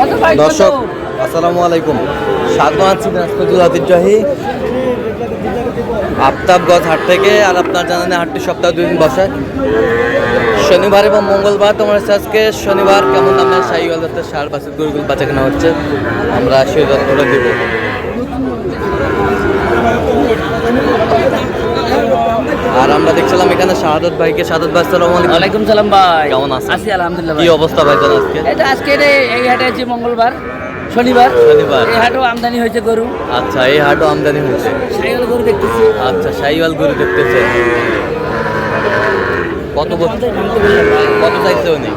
দর্শক আসসালামু আলাইকুম, স্বাগত আছি দিনাজপুর ঐতিহ্যবাহী আফতাবগঞ্জ হাট থেকে। আর আপনার জানেন হাটটি সপ্তাহে 2 দিন বসে, শনিবার এবং মঙ্গলবার। তোমার আজকে শনিবার কেমন দামের শাহিওয়াল জাতের ষাঁড় বাছুর গরুগুলো বাচ্চা কেনা হচ্ছে, আমরা সেই তথ্যটা দিব। আর আমরা দেখছিলাম এখানে শাহাদত ভাইকে। শাহাদত ভাই আসসালামু আলাইকুম। ওয়ালাইকুম সালাম ভাই, কেমন আছেন? আছি আলহামদুলিল্লাহ। কি অবস্থা ভাই জান আজকে? এটা আজকে এই হাটে আছে মঙ্গলবার শনিবার এই হাটও আমদানি হয়েছে গরু। আচ্ছা, এই হাটও আমদানি হয়েছে। শাহিওয়াল গরু দেখতেছি। আচ্ছা, শাহিওয়াল গরু দেখতেছে। কত কত চাইছে উনি?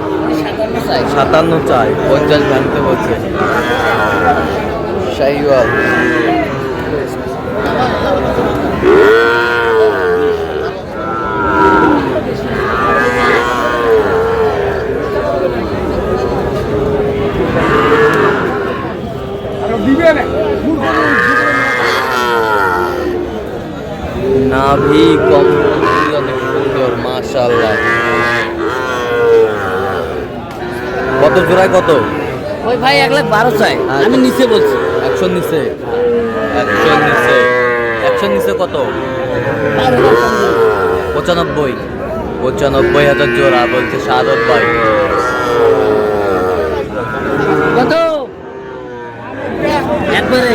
57 চাই, 50 ভাঙতে বলছে। শাহিওয়াল নাভি কম, অনেক সুন্দর মাশাআল্লাহ। কত জোড়ায় কত? ওই ভাই 1,12,000 চাই, আমি নিচে বলছি। 100 নিচে, 100 নিচে কত? 95,000 জোড়া বলছে শাহাদত ভাই। কত একবারে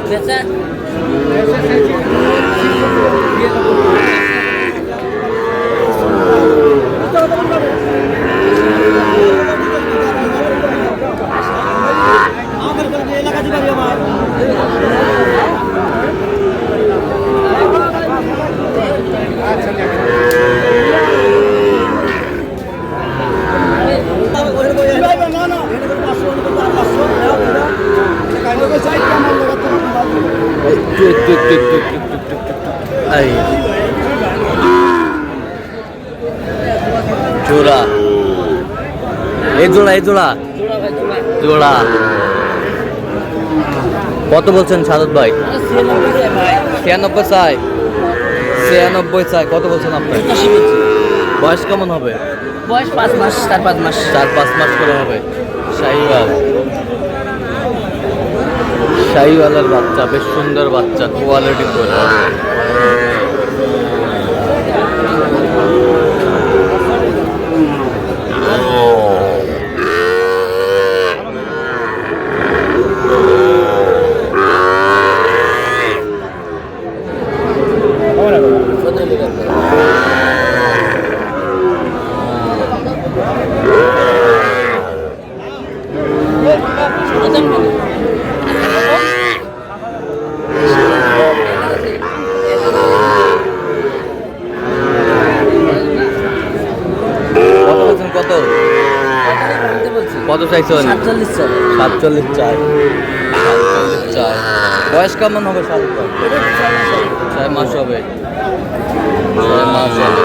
বেচা? জোড়া এই জোড়া জোড়া কত বলছেন শাহাদত ভাই? 96 চাই, 96 চাই। কত বলছেন আপনার? বয়স কেমন হবে? বয়স 5 মাস, 4-5 মাস, 4-5 মাস করে হবে। শাহিওয়ালের বাচ্চা, বেশ সুন্দর বাচ্চা, কোয়ালিটি করে। কত চাইছেন? 47 চাই, 47 চাই। বয়স কেমন হবে? 6 মাস হবে, 6 মাস হবে।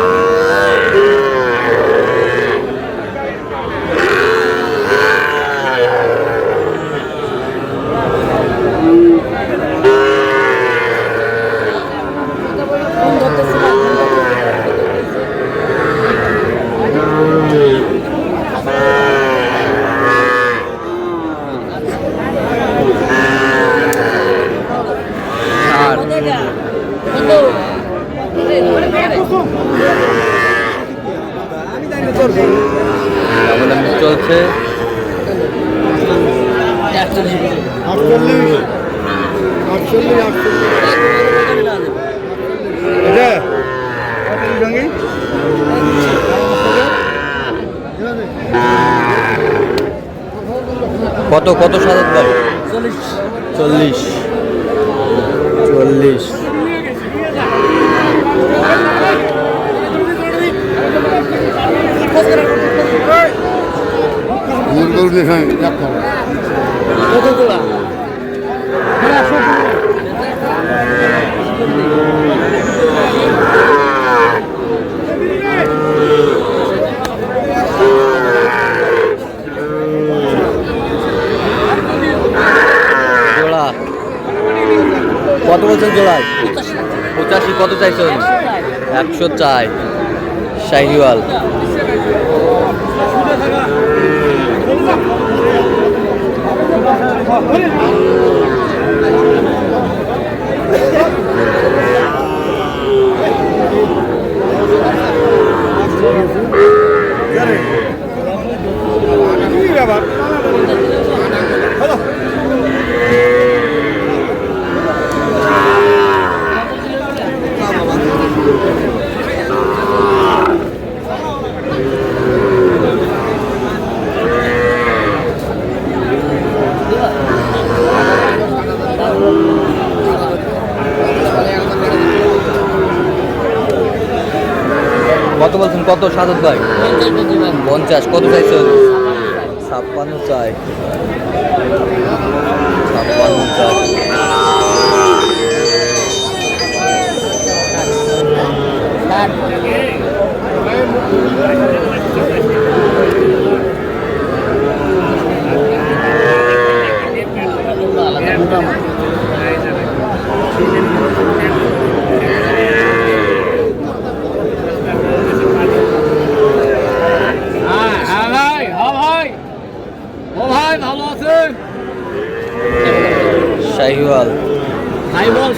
চলছে 48। কত কত শাহাদত ভাই? 40। কত বলছেন জোড়ায়? 85। কত চাইছেন? 100 চাই। শাহিওয়াল কত বলছেন, কত সাদত ভাই? 50। কত চাইছেন? 56 চাই। 56 চাই।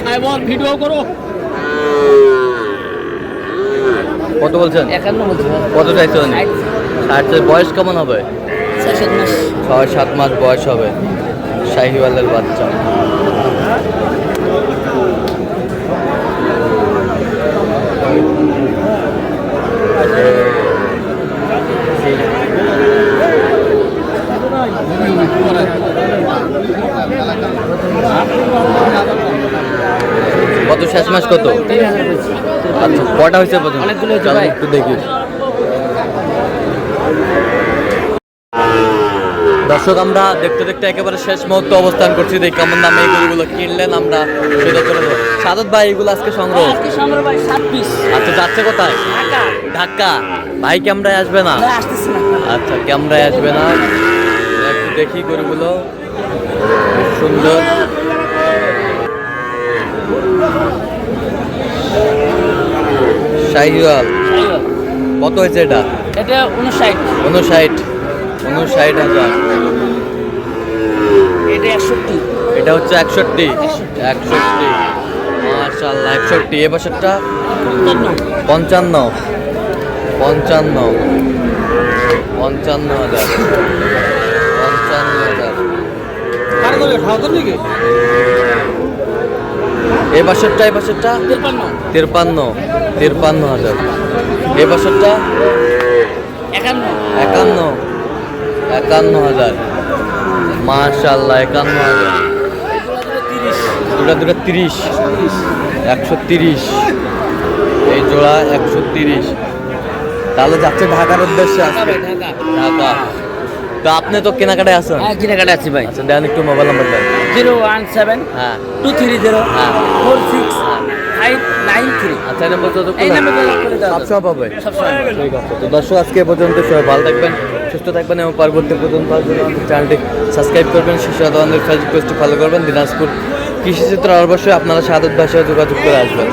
শাহিওয়াল ভিডিও করো। কত বলছেন? 51 বলছি। কত চাইছেন? 60। বয়স কেমন হবে? 6-7 মাস। 6-7 মাস বয়স হবে। শাহিওয়ালের বাচ্চা। কত শেষ মাস কত? আচ্ছা, কটা হয়েছে প্রথম? অনেকগুলো হয়েছে ভাই। একটু দেখি। দর্শক, আমরা দেখতে দেখতে একেবারে শেষ মুহূর্তে অবস্থান করছি। দেখি কেমন দামে এই গরুগুলো কিনলেন আমরা সেটা করে দেবো। সাদত ভাই, এগুলো আজকে সংগ্রহ? আজকে সংগ্রহ ভাই 7 পিস। আচ্ছা, যাচ্ছে কোথায়? ঢাকা। ঢাকা। ভাই ক্যামেরায় আসবে না? ভাই আসতেছে না। আচ্ছা, ক্যামেরায় আসবে না। একটু দেখি গরুগুলো, বেশ সুন্দর। শাহিওয়াল। কত হয়েছে এটা? এটা 59। 59,000। এটা 61। এটা হচ্ছে 61। 61। মাশাআল্লাহ, 61। এ বছরটা 55। 55,000। 55,000। এ বছরটা 53,000। এ বছরটা 51,000। মাশাআল্লাহ, 51,000। দুটা 30। 130। এই জোড়া 130। তাহলে যাচ্ছে ঢাকার উদ্দেশ্যে আজকে। ঢাকা। তো আপনি তো কেনাকাটায় আছেন? হ্যাঁ, কেনাকাটা আছি ভাই। আচ্ছা, দেন একটু মোবাইল নাম্বার দেন। 017 হ্যাঁ 230 হ্যাঁ 46 593। আচ্ছা, এই নাম্বার তো এই নাম্বার করে দাও। সবসময় পাবে। সবসময়। ঠিক আছে। তো দর্শক, আজকে এ পর্যন্ত। সবাই ভালো থাকবেন, সুস্থ থাকবেন এবং পরবর্তী পর্যন্ত পাওয়ার জন্য আমাদের চ্যানেলটি সাবস্ক্রাইব করবেন। শিশু আমাদের ফেসবুক পেজটি ফলো করবেন। দিনাজপুর কৃষি চিত্র অবশ্যই আপনারা সাদত ভাষায় যোগাযোগ করে আসবেন।